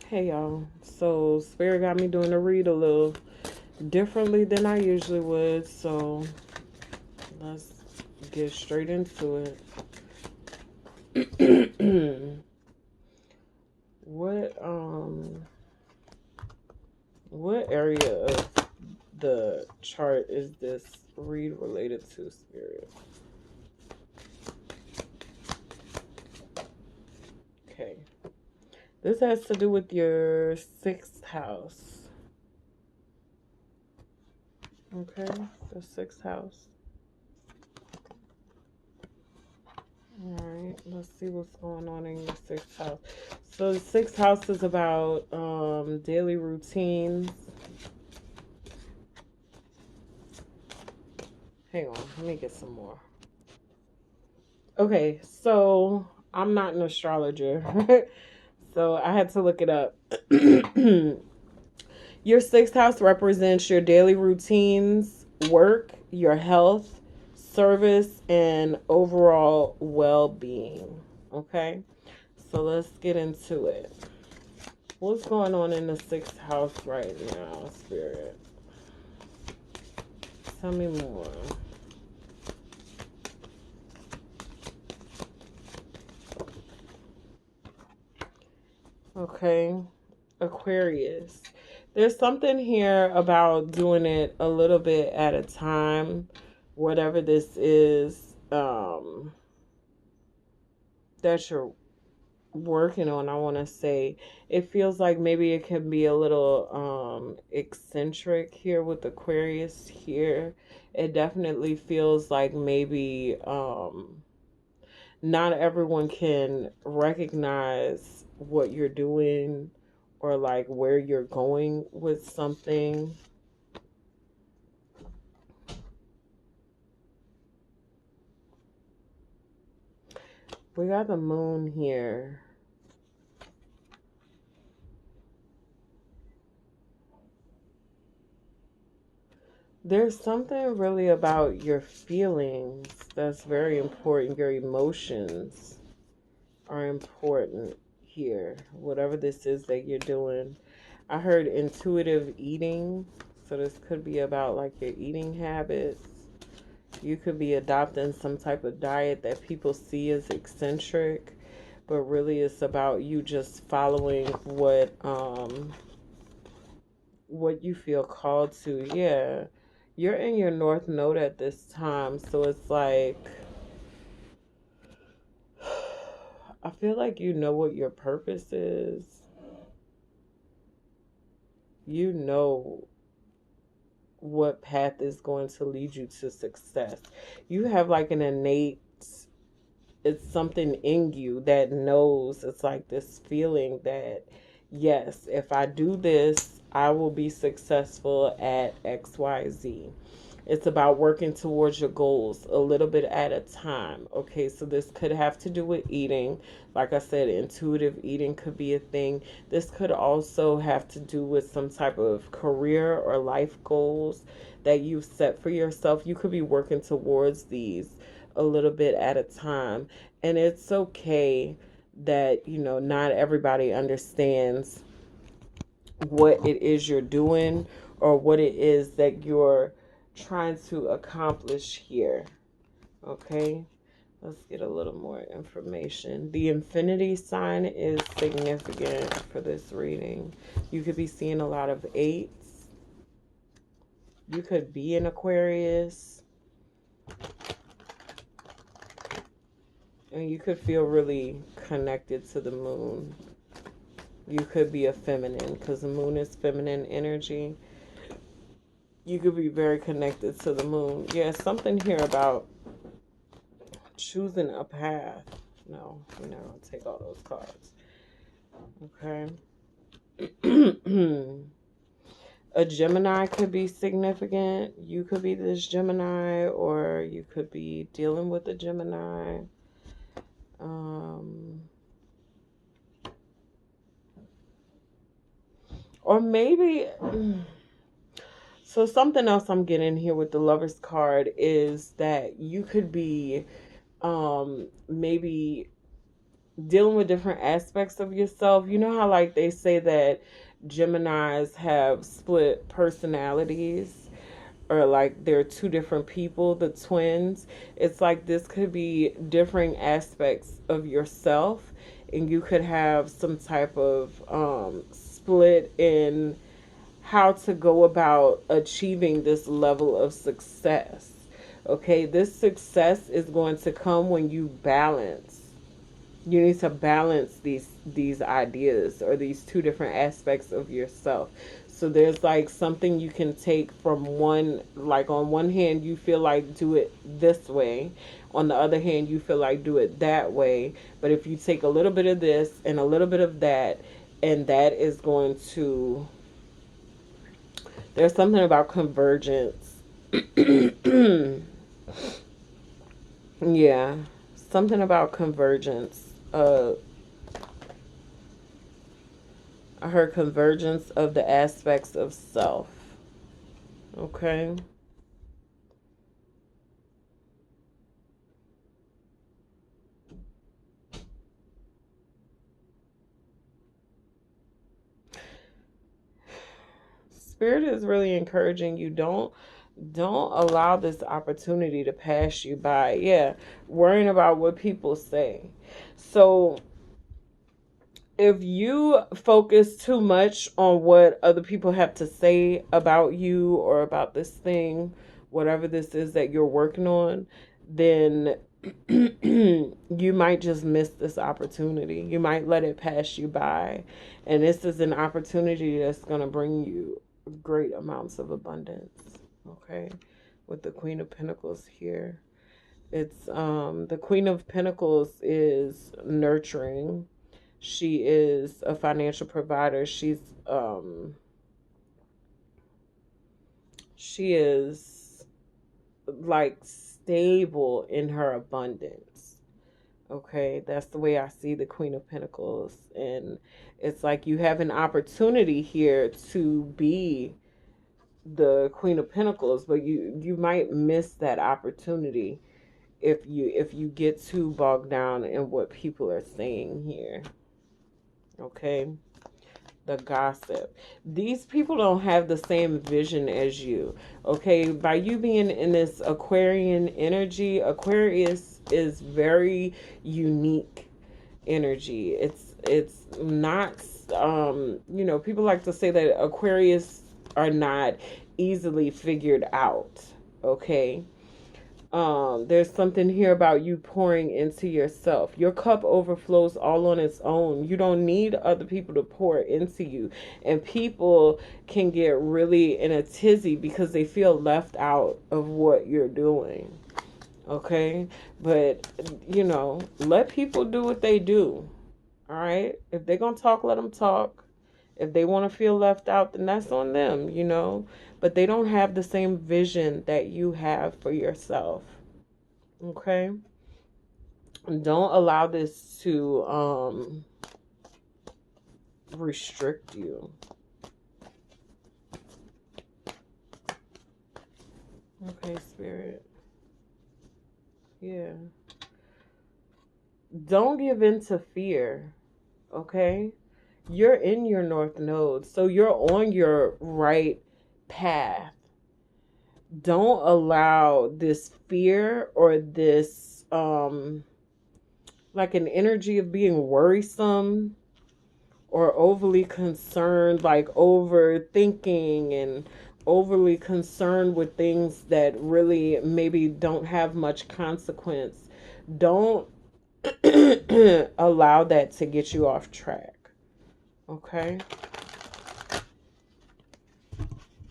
Hey y'all. So Spirit got me doing the read a little differently than I usually would. So let's get straight into it. what um what area of the chart is this read related to, Spirit? Okay. This has to do with your sixth house. Okay, the sixth house. All right, let's see what's going on in your sixth house. So the sixth house is about daily routines. Hang on, let me get some more. Okay, so I'm not an astrologer, so I had to look it up. Your sixth house represents your daily routines, work, your health, service, and overall well being. Okay, so let's get into it. What's going on in the sixth house right now, Spirit? Tell me more. Okay, Aquarius. There's something here about doing it a little bit at a time, whatever this is that you're working on. I want to say it feels like maybe it can be a little eccentric here with Aquarius here. It definitely feels like maybe not everyone can recognize what you're doing or like where you're going with something. We got the moon here. There's something really about your feelings that's very important. Your emotions are important here, whatever this is that you're doing. I heard intuitive eating, so this could be about like your eating habits. You could be adopting some type of diet that people see as eccentric, but really it's about you just following what you feel called to. Yeah. You're in your north node at this time, so it's like I feel like you know what your purpose is. You know what path is going to lead you to success. You have like an innate, it's something in you that knows, it's like this feeling that yes, if I do this, I will be successful at XYZ. It's about working towards your goals a little bit at a time. Okay, so this could have to do with eating. Like I said, intuitive eating could be a thing. This could also have to do with some type of career or life goals that you've set for yourself. You could be working towards these a little bit at a time. And it's okay that, not everybody understands what it is you're doing or what it is that you're trying to accomplish here. Okay, let's get a little more information. The infinity sign is significant for this reading. You could be seeing a lot of eights. You could be an Aquarius. And you could feel really connected to the moon. You could be a feminine because the moon is feminine energy. You could be very connected to the moon. Yeah, something here about choosing a path. No, I'll take all those cards. Okay. A Gemini could be significant. You could be this Gemini, or you could be dealing with a Gemini. Or maybe so something else I'm getting here with the Lover's card is that you could be maybe dealing with different aspects of yourself. You know how like they say that Geminis have split personalities, or like they're two different people, the twins. It's like this could be differing aspects of yourself, and you could have some type of split in how to go about achieving this level of success. Okay, this success is going to come when you balance. You need to balance these ideas, or these two different aspects of yourself. So there's like something you can take from one, like on one hand you feel like do it this way, on the other hand you feel like do it that way. But if you take a little bit of this and a little bit of that, and that is going to, there's something about convergence. Yeah, something about convergence. I heard convergence of the aspects of self. Okay. Spirit is really encouraging you. Don't allow this opportunity to pass you by. Yeah, worrying about what people say. So if you focus too much on what other people have to say about you or about this thing, whatever this is that you're working on, then you might just miss this opportunity. You might let it pass you by. And this is an opportunity that's going to bring you great amounts of abundance. Okay. With the Queen of Pentacles here. It's the Queen of Pentacles is nurturing. She is a financial provider. She is like stable in her abundance. Okay, that's the way I see the Queen of Pentacles. And it's like you have an opportunity here to be the Queen of Pentacles, but you might miss that opportunity if you get too bogged down in what people are saying here. Okay, the gossip. These people don't have the same vision as you. Okay, by you being in this Aquarian energy, Aquarius is very unique energy. It's not you know, people like to say that Aquarius are not easily figured out. Okay, there's something here about you pouring into yourself. Your cup overflows all on its own. You don't need other people to pour into you. And people can get really in a tizzy because they feel left out of what you're doing. Okay, but you know, let people do what they do. All right, if they're gonna talk, let them talk. If they want to feel left out, then that's on them, you know. But they don't have the same vision that you have for yourself. Okay? Don't allow this to restrict you. Okay, Spirit. Yeah. Don't give in to fear. Okay? You're in your North Node, so you're on your right path. Don't allow this fear or this like an energy of being worrisome or overly concerned, like overthinking and overly concerned with things that really maybe don't have much consequence. Don't allow that to get you off track. Okay?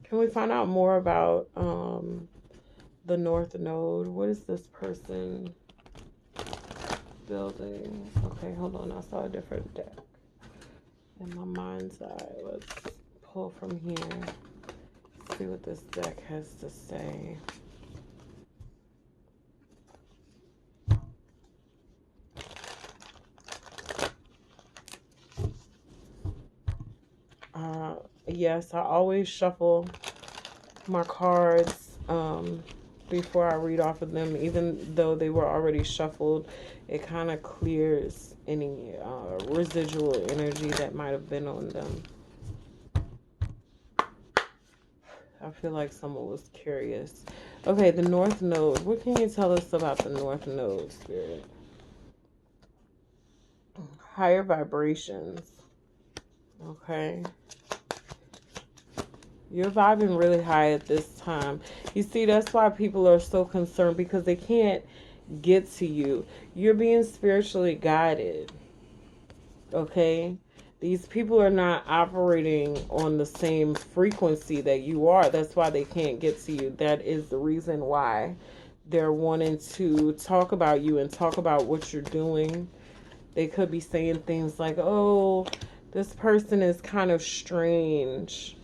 Can we find out more about the North Node? What is this person building? Okay, hold on. I saw a different deck in my mind's eye. Let's pull from here. See what this deck has to say. Yes, I always shuffle my cards before I read off of them, even though they were already shuffled. It kind of clears any residual energy that might have been on them. I feel like someone was curious. Okay, the North Node. What can you tell us about the North Node, Spirit? Higher vibrations. Okay. You're vibing really high at this time. You see, that's why people are so concerned, because they can't get to you. You're being spiritually guided. Okay? These people are not operating on the same frequency that you are. That's why they can't get to you. That is the reason why they're wanting to talk about you and talk about what you're doing. They could be saying things like, oh, this person is kind of strange.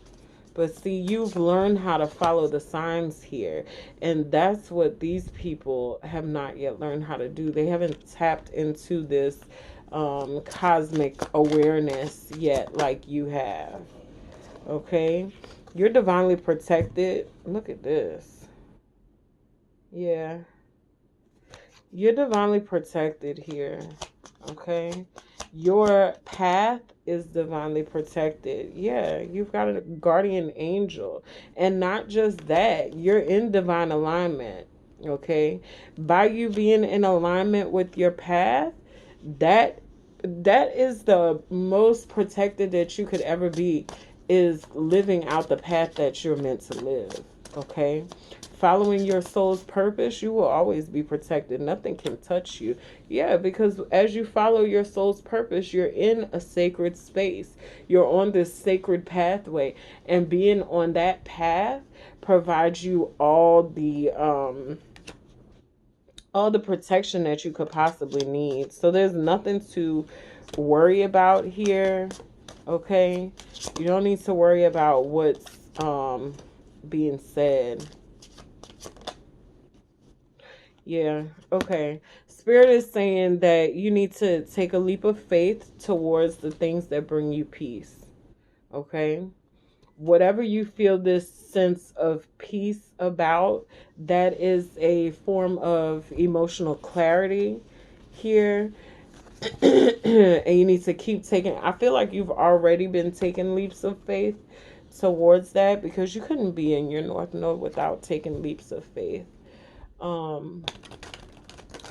But see, you've learned how to follow the signs here. And that's what these people have not yet learned how to do. They haven't tapped into this cosmic awareness yet like you have. Okay? You're divinely protected. Look at this. Yeah. You're divinely protected here. Okay? Your path is divinely protected. Yeah, you've got a guardian angel. And not just that, you're in divine alignment. Okay? By you being in alignment with your path, that is the most protected that you could ever be, is living out the path that you're meant to live. Okay? Following your soul's purpose, you will always be protected. Nothing can touch you. Yeah, because as you follow your soul's purpose, you're in a sacred space. You're on this sacred pathway, and being on that path provides you all the protection that you could possibly need. So there's nothing to worry about here. Okay? You don't need to worry about what's being said. Yeah, okay. Spirit is saying that you need to take a leap of faith towards the things that bring you peace. Okay? Whatever you feel this sense of peace about, that is a form of emotional clarity here. And you need to keep taking, I feel like you've already been taking leaps of faith towards that, because you couldn't be in your North Node without taking leaps of faith.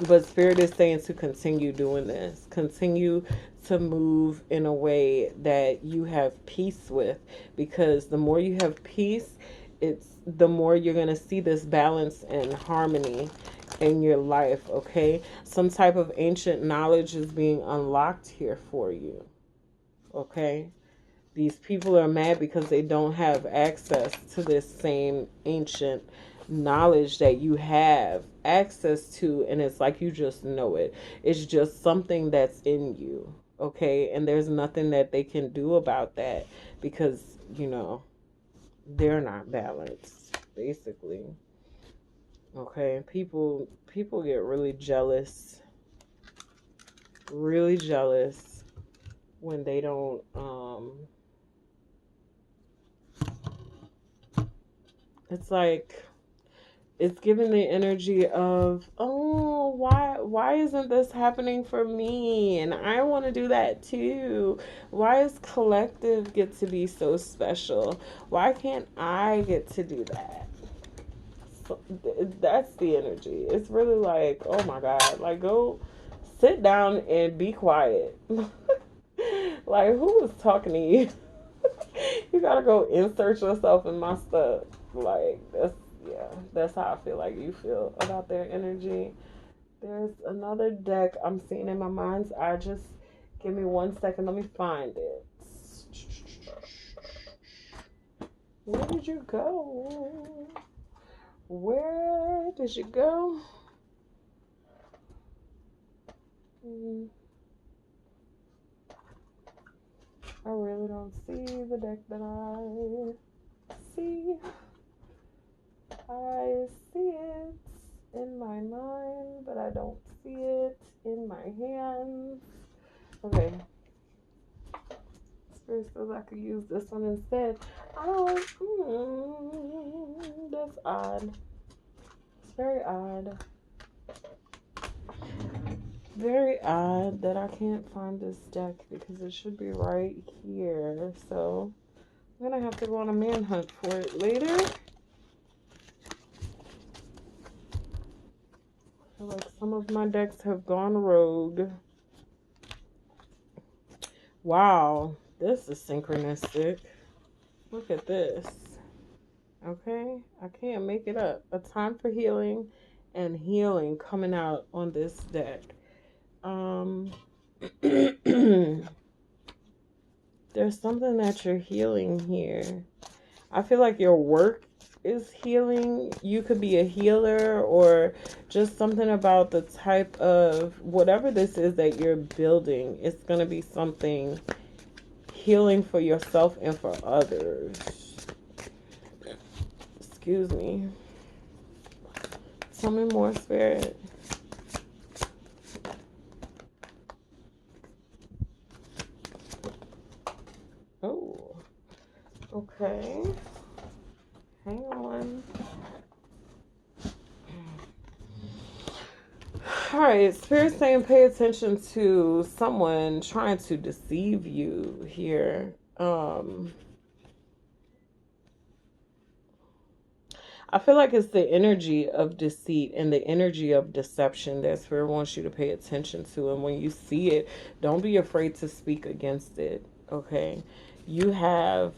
But Spirit is saying to continue doing this. Continue to move in a way that you have peace with. Because the more you have peace, it's the more you're going to see this balance and harmony in your life, okay? Some type of ancient knowledge is being unlocked here for you, okay? These people are mad because they don't have access to this same ancient knowledge that you have access to, and it's like you just know it. It's just something that's in you, okay? And there's nothing that they can do about that, because, you know, they're not balanced, basically. Okay, people get really jealous when they don't it's like it's giving the energy of, oh, why isn't this happening for me? And I want to do that too. Why does collective get to be so special? Why can't I get to do that? So, that's the energy. It's really like, oh my God, like, go sit down and be quiet. Like, who was talking to you? You gotta go insert yourself in my stuff. Like, that's how I feel like you feel about their energy. There's another deck I'm seeing in my mind's eye. Just give me 1 second. Let me find it. Where did you go? Where did you go? I really don't see the deck that I see. I see it in my mind, but I don't see it in my hands. Okay. Spirit says I could use this one instead. Oh, that's odd. It's very odd. very odd that I can't find this deck because it should be right here. So I'm going to have to go on a manhunt for it later. I feel like some of my decks have gone rogue. Wow, this is synchronistic. Look at this. Okay, I can't make it up. A time for healing and healing coming out on this deck. There's something that you're healing here. I feel like your work is healing. You could be a healer, or just something about the type of whatever this is that you're building. It's going to be something healing for yourself and for others. Excuse me. Tell me more, Spirit. Oh, okay. Hang on. All right, Spirit saying pay attention to someone trying to deceive you here. I feel like it's the energy of deceit and the energy of deception that Spirit wants you to pay attention to. And when you see it, don't be afraid to speak against it, okay? You have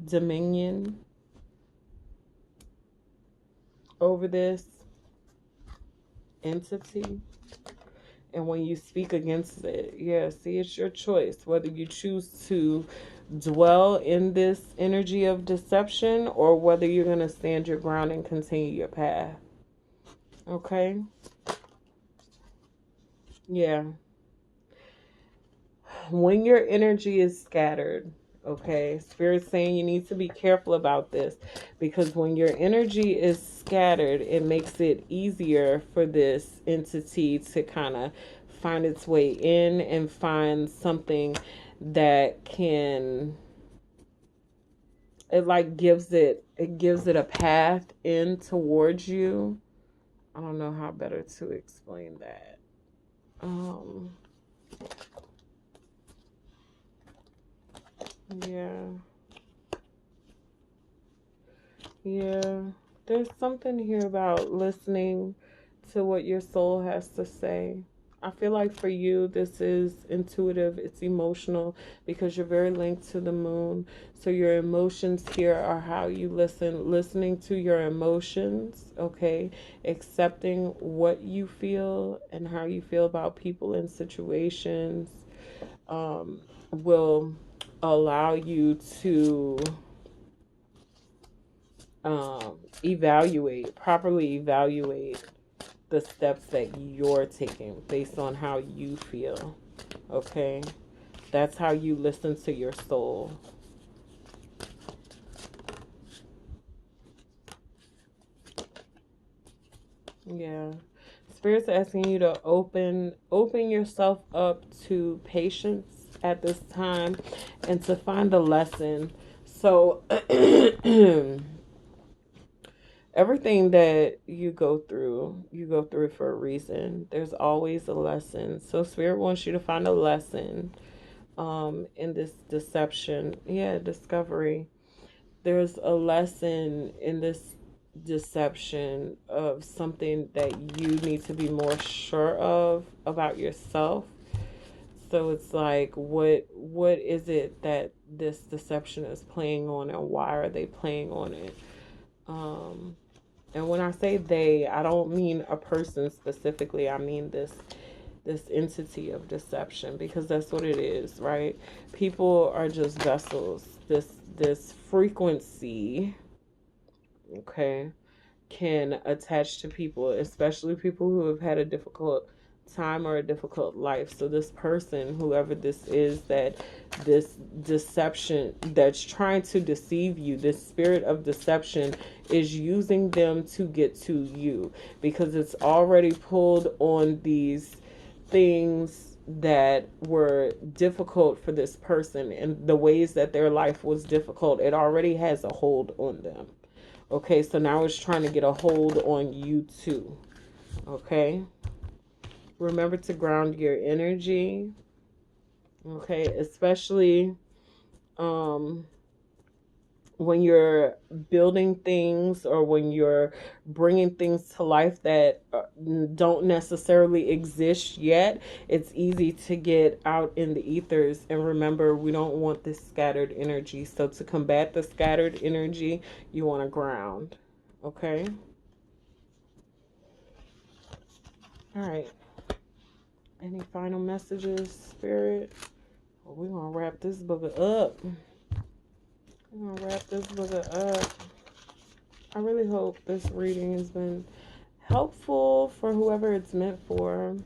dominion over this entity. And when you speak against it, yeah, see, it's your choice whether you choose to dwell in this energy of deception or whether you're going to stand your ground and continue your path. Okay? Yeah. When your energy is scattered, okay, Spirit's saying you need to be careful about this, because when your energy is scattered, it makes it easier for this entity to kind of find its way in and find something that can, it like gives it a path in towards you. I don't know how better to explain that. Yeah. Yeah. There's something here about listening to what your soul has to say. I feel like for you, this is intuitive, it's emotional, because you're very linked to the moon. So your emotions here are how you listen, listening to your emotions, okay? Accepting what you feel and how you feel about people and situations will allow you to properly evaluate the steps that you're taking based on how you feel. Okay? That's how you listen to your soul. Yeah. Spirit's asking you to open yourself up to patience at this time and to find a lesson. So everything that you go through for a reason. There's always a lesson. So Spirit wants you to find a lesson in this deception. Yeah, discovery. There's a lesson in this deception of something that you need to be more sure of about yourself. So it's like, what is it that this deception is playing on, and why are they playing on it? And when I say they, I don't mean a person specifically. I mean this entity of deception, because that's what it is, right? People are just vessels. This frequency, okay, can attach to people, especially people who have had a difficult time or a difficult life. So this person, whoever this is, that this deception that's trying to deceive you, this spirit of deception is using them to get to you, because it's already pulled on these things that were difficult for this person and the ways that their life was difficult. It already has a hold on them. Okay, so now it's trying to get a hold on you too. Okay. Remember to ground your energy. Okay, especially when you're building things or when you're bringing things to life that don't necessarily exist yet. It's easy to get out in the ethers. And remember, we don't want this scattered energy. So to combat the scattered energy, you want to ground. Okay? All right. Any final messages, Spirit? Well, we're going to wrap this book up. I'm gonna wrap this book up. I really hope this reading has been helpful for whoever it's meant for.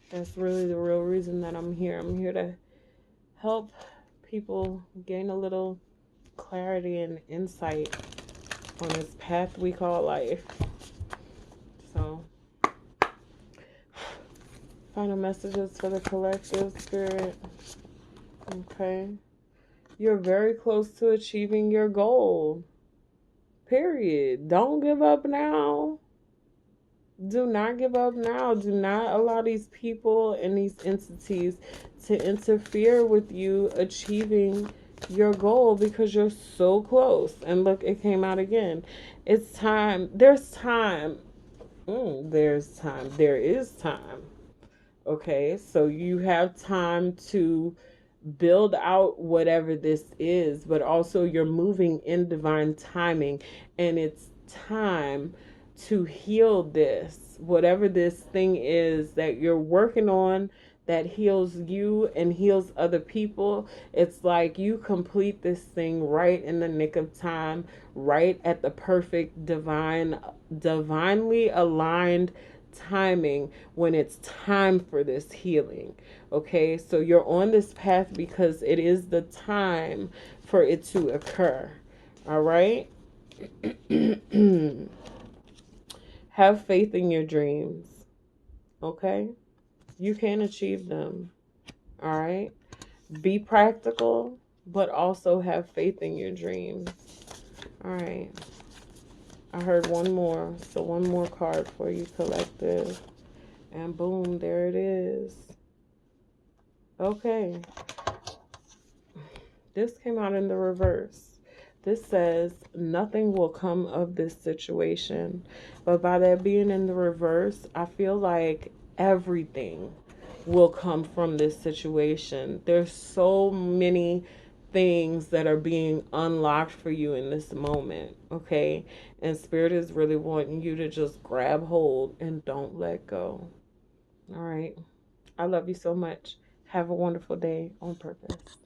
That's really the real reason that I'm here. I'm here to help people gain a little clarity and insight on this path we call life. So, final messages for the collective, Spirit. Okay. You're very close to achieving your goal. Period. Don't give up now. Do not give up now. Do not allow these people and these entities to interfere with you achieving your goal, because you're so close. And look, it came out again. It's time. There's time. There's time. There is time. Okay, so you have time to build out whatever this is, but also you're moving in divine timing, and it's time to heal this, whatever this thing is that you're working on that heals you and heals other people. It's like you complete this thing right in the nick of time, right at the perfect divinely aligned timing when it's time for this healing. Okay, so you're on this path because it is the time for it to occur. All right. Have faith in your dreams. Okay, you can achieve them. All right, be practical, but also have faith in your dreams. All right, I heard one more, so one more card for you, collective. And boom, there it is. Okay. This came out in the reverse. This says, nothing will come of this situation. But by that being in the reverse, I feel like everything will come from this situation. There's so many things that are being unlocked for you in this moment, okay? And Spirit is really wanting you to just grab hold and don't let go. All right. I love you so much. Have a wonderful day on purpose.